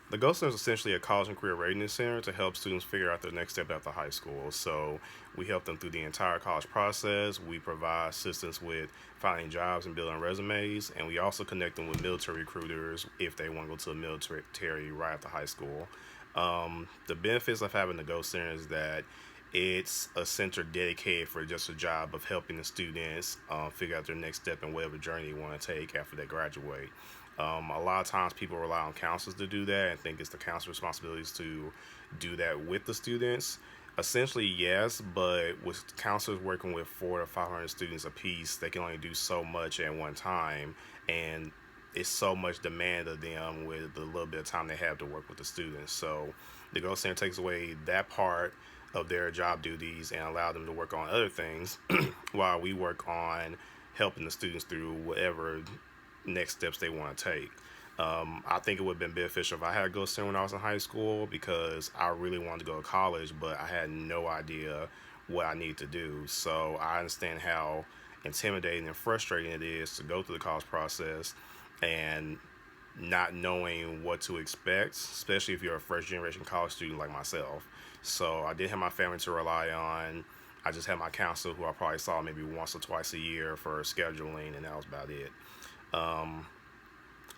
The Go Center is essentially a college and career readiness center to help students figure out their next step after high school. So we help them through the entire college process. We provide assistance with finding jobs and building resumes, and we also connect them with military recruiters if they want to go to the military right after high school. The benefits of having the Go Center is that it's a center dedicated for just a job of helping the students figure out their next step in whatever journey they want to take after they graduate. A lot of times people rely on counselors to do that and think it's the counselor's responsibilities to do that with the students. Essentially, yes, but with counselors working with 400 to 500 students apiece, they can only do so much at one time, and it's so much demand of them with the little bit of time they have to work with the students. So the Go Center takes away that part of their job duties and allow them to work on other things while we work on helping the students through whatever next steps they want to take. I think it would have been beneficial if I had a Go Center when I was in high school because I really wanted to go to college, but I had no idea what I need to do. So I understand how intimidating and frustrating it is to go through the college process and not knowing what to expect, especially if you're a first generation college student like myself. So I did have my family to rely on. I just had my counselor, who I probably saw maybe once or twice a year for scheduling, and that was about it. Um,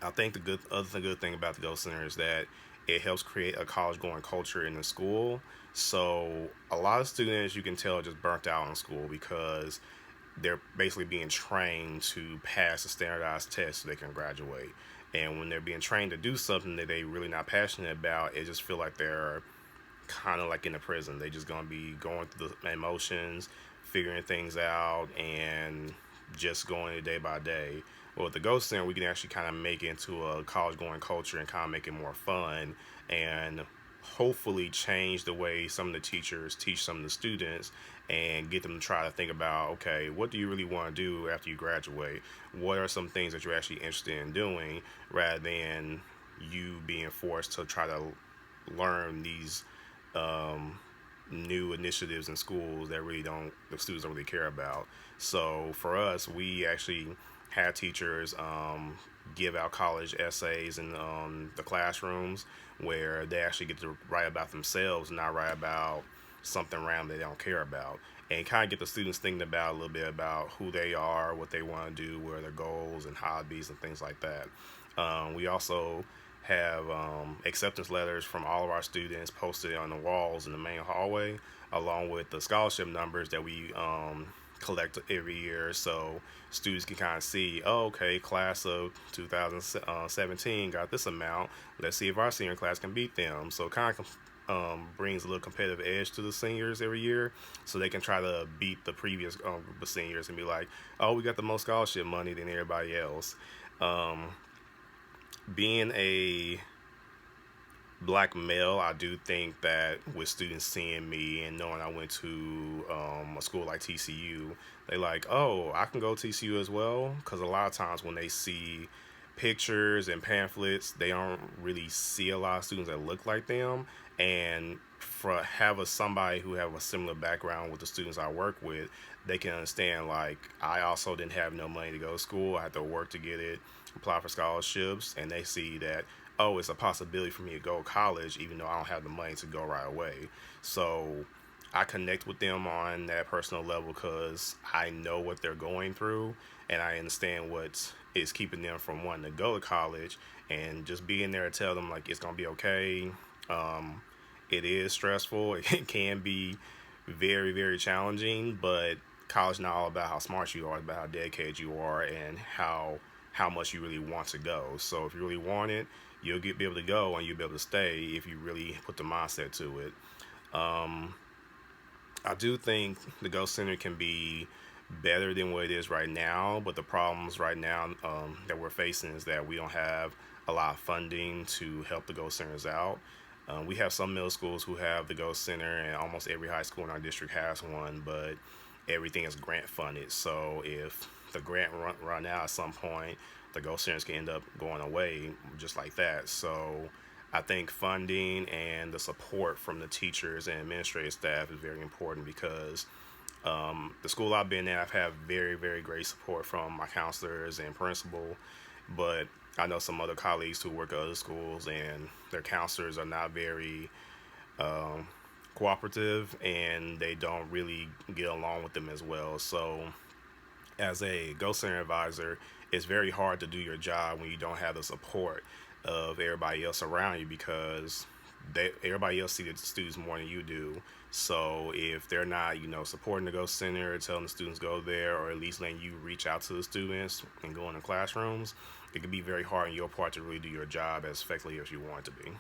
I think the good thing about the Go Center is that it helps create a college going culture in the school. So a lot of students you can tell are just burnt out in school because they're basically being trained to pass a standardized test so they can graduate. And when they're being trained to do something that they really not passionate about, it just feel like they're kind of like in a prison. They just gonna be going through the emotions, figuring things out, and just going day by day. Well, with the Ghost Center, we can actually kind of make it into a college going culture and kind of make it more fun and hopefully change the way some of the teachers teach some of the students and get them to try to think about, okay, what do you really want to do after you graduate? What are some things that you're actually interested in doing rather than you being forced to try to learn these um, new initiatives in schools that really don't the students don't really care about. So for us, we actually have teachers give out college essays in the classrooms where they actually get to write about themselves, not write about something random they don't care about, and kind of get the students thinking about a little bit about who they are, what they want to do, what are their goals and hobbies and things like that. We also have acceptance letters from all of our students posted on the walls in the main hallway, along with the scholarship numbers that we collect every year. So students can kind of see, oh, okay, class of 2017 got this amount. Let's see if our senior class can beat them. So it kind of brings a little competitive edge to the seniors every year, so they can try to beat the previous group of seniors and be like, oh, we got the most scholarship money than everybody else. Um, Being a black male, I do think that with students seeing me and knowing I went to a school like TCU, they like, oh, I can go to TCU as well. Because a lot of times when they see pictures and pamphlets, they don't really see a lot of students that look like them. And for have a somebody who have a similar background with the students I work with, they can understand like I also didn't have no money to go to school. I had to work to get it, apply for scholarships, and they see that, oh, it's a possibility for me to go to college even though I don't have the money to go right away. So I connect with them on that personal level because I know what they're going through and I understand what is keeping them from wanting to go to college, and just being there to tell them like it's gonna be okay. Um, it is stressful. It can be very, very challenging, but college not all about how smart you are, it's about how dedicated you are and how much you really want to go. So if you really want it, be able to go and you'll be able to stay if you really put the mindset to it. Um, I do think the Ghost Center can be better than what it is right now, but the problems right now that we're facing is that we don't have a lot of funding to help the Ghost Centers out. We have some middle schools who have the Ghost Center, and almost every high school in our district has one, but everything is grant funded. So if the grant run out at some point, the Ghost Centers can end up going away just like that. So I think funding and the support from the teachers and administrative staff is very important because the school I've been at, I've had very, very great support from my counselors and principal. But I know some other colleagues who work at other schools, and their counselors are not very um, cooperative, and they don't really get along with them as well. So, as a Ghost Center advisor, it's very hard to do your job when you don't have the support of everybody else around you, because everybody else see the students more than you do. So if they're not, supporting the Ghost Center, telling the students go there, or at least letting you reach out to the students and go in the classrooms, it can be very hard on your part to really do your job as effectively as you want it to be.